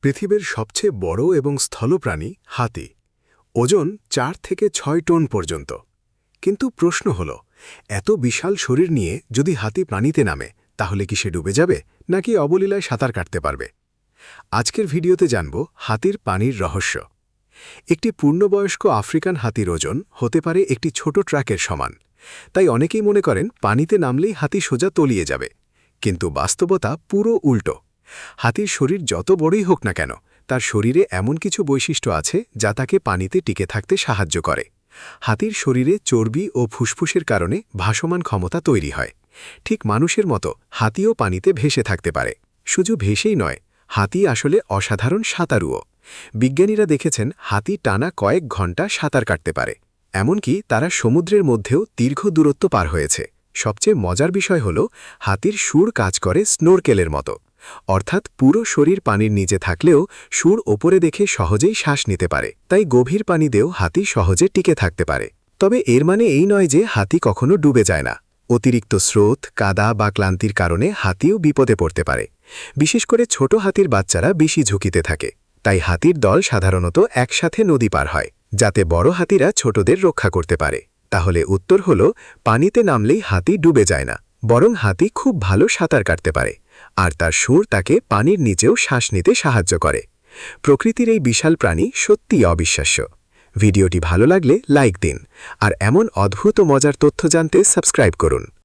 পৃথিবীর সবচেয়ে বড় এবং স্থলপ্রাণী হাতি। ওজন 4 থেকে 6 টন পর্যন্ত। কিন্তু প্রশ্ন হল, এত বিশাল শরীর নিয়ে যদি হাতি পানিতে নামে তাহলে কি সে ডুবে যাবে নাকি অবলীলায় সাঁতার কাটতে পারবে? আজকের ভিডিওতে জানব হাতির পানির রহস্য। একটি পূর্ণবয়স্ক আফ্রিকান হাতির ওজন হতে পারে একটি ছোট ট্রাকের সমান। তাই অনেকেই মনে করেন পানিতে নামলেই হাতি সোজা তলিয়ে যাবে। কিন্তু বাস্তবতা পুরো উল্টো। হাতির শরীর যত বড়ই হোক না কেন, তার শরীরে এমন কিছু বৈশিষ্ট্য আছে যা তাকে পানিতে টিকে থাকতে সাহায্য করে। হাতির শরীরে চর্বি ও ফুসফুসের কারণে ভাসমান ক্ষমতা তৈরি হয়। ঠিক মানুষের মতো হাতিও পানিতে ভেসে থাকতে পারে। শুধু ভেসেই নয়, হাতি আসলে অসাধারণ সাঁতারুও। বিজ্ঞানীরা দেখেছেন হাতি টানা কয়েক ঘন্টা সাঁতার কাটতে পারে। এমনকি তারা সমুদ্রের মধ্যেও দীর্ঘ দূরত্ব পার হয়েছে। সবচেয়ে মজার বিষয় হল, হাতির শুঁড় কাজ করে স্নোরকেলের মতো। অর্থাৎ পুরো শরীর পানির নিচে থাকলেও শুঁড় ওপরে দেখে সহজেই শ্বাস নিতে পারে। তাই গভীর পানিতেও হাতি সহজে টিকে থাকতে পারে। তবে এর মানে এই নয় যে হাতি কখনো ডুবে যায় না। অতিরিক্ত স্রোত, কাদা বা ক্লান্তির কারণে হাতিও বিপদে পড়তে পারে। বিশেষ করে ছোট হাতির বাচ্চারা বেশি ঝুঁকিতে থাকে। তাই হাতির দল সাধারণত একসাথে নদী পার হয়, যাতে বড় হাতিরা ছোটদের রক্ষা করতে পারে। তাহলে উত্তর হল, পানিতে নামলেই হাতি ডুবে যায় না, বরং হাতি খুব ভালো সাঁতার কাটতে পারে। আর তার শুঁড় তাকে পানির নিচেও শ্বাস নিতে সাহায্য করে। প্রকৃতির এই বিশাল প্রাণী সত্যিই অবিশ্বাস্য। ভিডিওটি ভালো লাগলে লাইক দিন, আর এমন অদ্ভুত ও মজার তথ্য জানতে সাবস্ক্রাইব করুন।